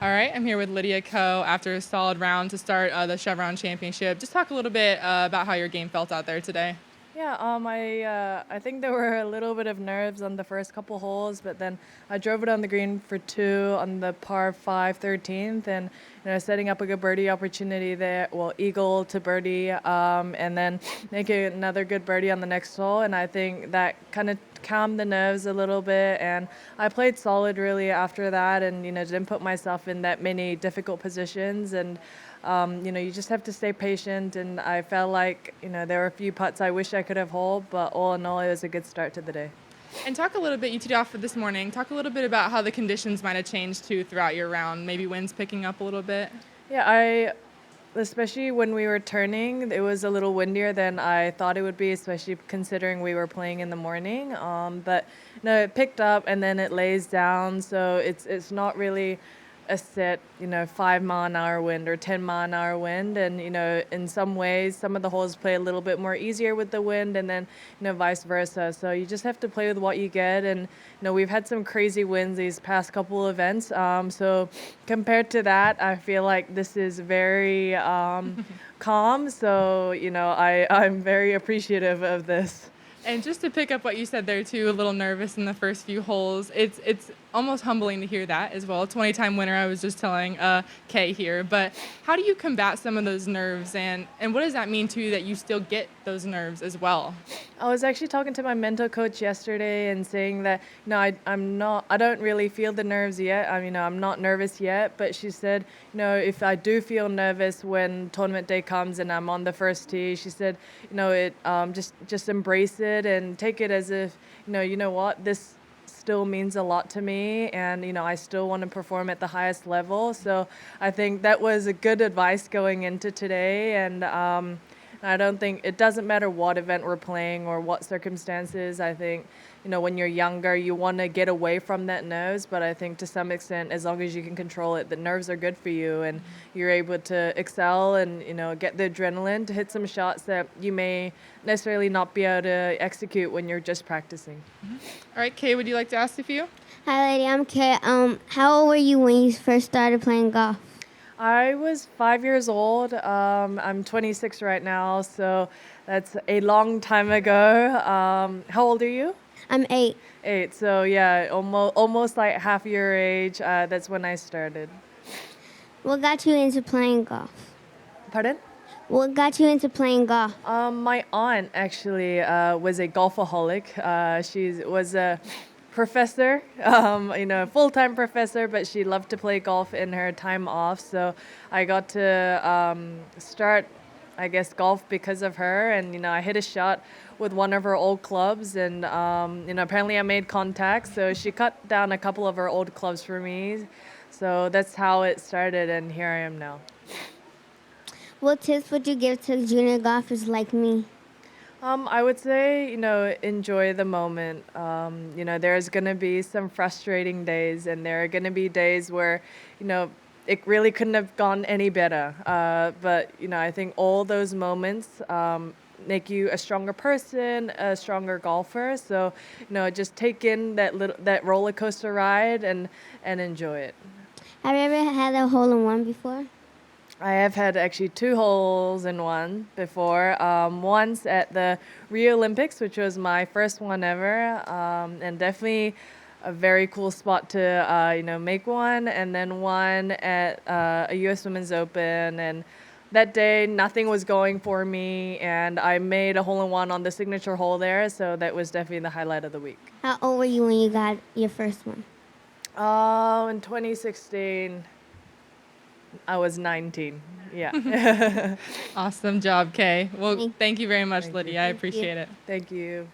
All right, I'm here with Lydia Ko after a solid round to start the Chevron Championship. Just talk a little bit about how your game felt out there today. Yeah, I think there were a little bit of nerves on the first couple holes, but then I drove it on the green for two on the par 5 13th, and setting up a good birdie opportunity there. Well, eagle to birdie, and then make another good birdie on the next hole, and I think that kind of calmed the nerves a little bit, and I played solid really after that, and didn't put myself in that many difficult positions, and you just have to stay patient, and I felt like, there were a few putts I wish I could have holed, but all in all, it was a good start to the day. And talk a little bit, you teed off for this morning, talk a little bit about how the conditions might have changed too throughout your round, maybe winds picking up a little bit. Yeah, especially when we were turning, it was a little windier than I thought it would be, especially considering we were playing in the morning. But no, it picked up and then it lays down, so it's not really a set, 5-mile-an-hour wind or 10-mile-an-hour wind. And, in some ways, some of the holes play a little bit more easier with the wind, and then, vice versa. So you just have to play with what you get. And, we've had some crazy winds these past couple events. So compared to that, I feel like this is very calm. So, I'm very appreciative of this. And just to pick up what you said there too, a little nervous in the first few holes. It's almost humbling to hear that as well. 20-time winner, I was just telling Kay here. But how do you combat some of those nerves, and what does that mean to you that you still get those nerves as well? I was actually talking to my mental coach yesterday and saying that, I don't really feel the nerves yet. I'm not nervous yet, but she said, if I do feel nervous when tournament day comes and I'm on the first tee, she said, just embrace it and take it as if, what, this still means a lot to me, and I still want to perform at the highest level. So I think that was a good advice going into today, and I don't think it doesn't matter what event we're playing or what circumstances. I think, when you're younger, you want to get away from that nerves, but I think to some extent, as long as you can control it, the nerves are good for you, and you're able to excel and, get the adrenaline to hit some shots that you may necessarily not be able to execute when you're just practicing. All right, Kay, would you like to ask a few? Hi, Lydia. I'm Kay. How old were you when you first started playing golf? I was 5 years old. I'm 26 right now, so that's a long time ago. How old are you? I'm 8. 8. So yeah, almost like half your age. That's when I started. What got you into playing golf? Pardon? What got you into playing golf? My aunt actually was a golfaholic. She was a professor, full-time professor, but she loved to play golf in her time off. So I got to start, I guess, golf because of her. And, I hit a shot with one of her old clubs, and, apparently I made contact. So she cut down a couple of her old clubs for me. So that's how it started, and here I am now. What tips would you give to junior golfers like me? I would say, enjoy the moment. There's going to be some frustrating days, and there are going to be days where, it really couldn't have gone any better. But, I think all those moments make you a stronger person, a stronger golfer. So, just take in that roller coaster ride and enjoy it. Have you ever had a hole-in-one before? I have had actually 2 holes in one before. Once at the Rio Olympics, which was my first one ever, and definitely a very cool spot to make one. And then one at a U.S. Women's Open, and that day nothing was going for me, and I made a hole-in-one on the signature hole there. So that was definitely the highlight of the week. How old were you when you got your first one? In 2016. I was 19. Yeah. Awesome job, Kay. Well, thank you very much, Lydia. I appreciate it. Thank you.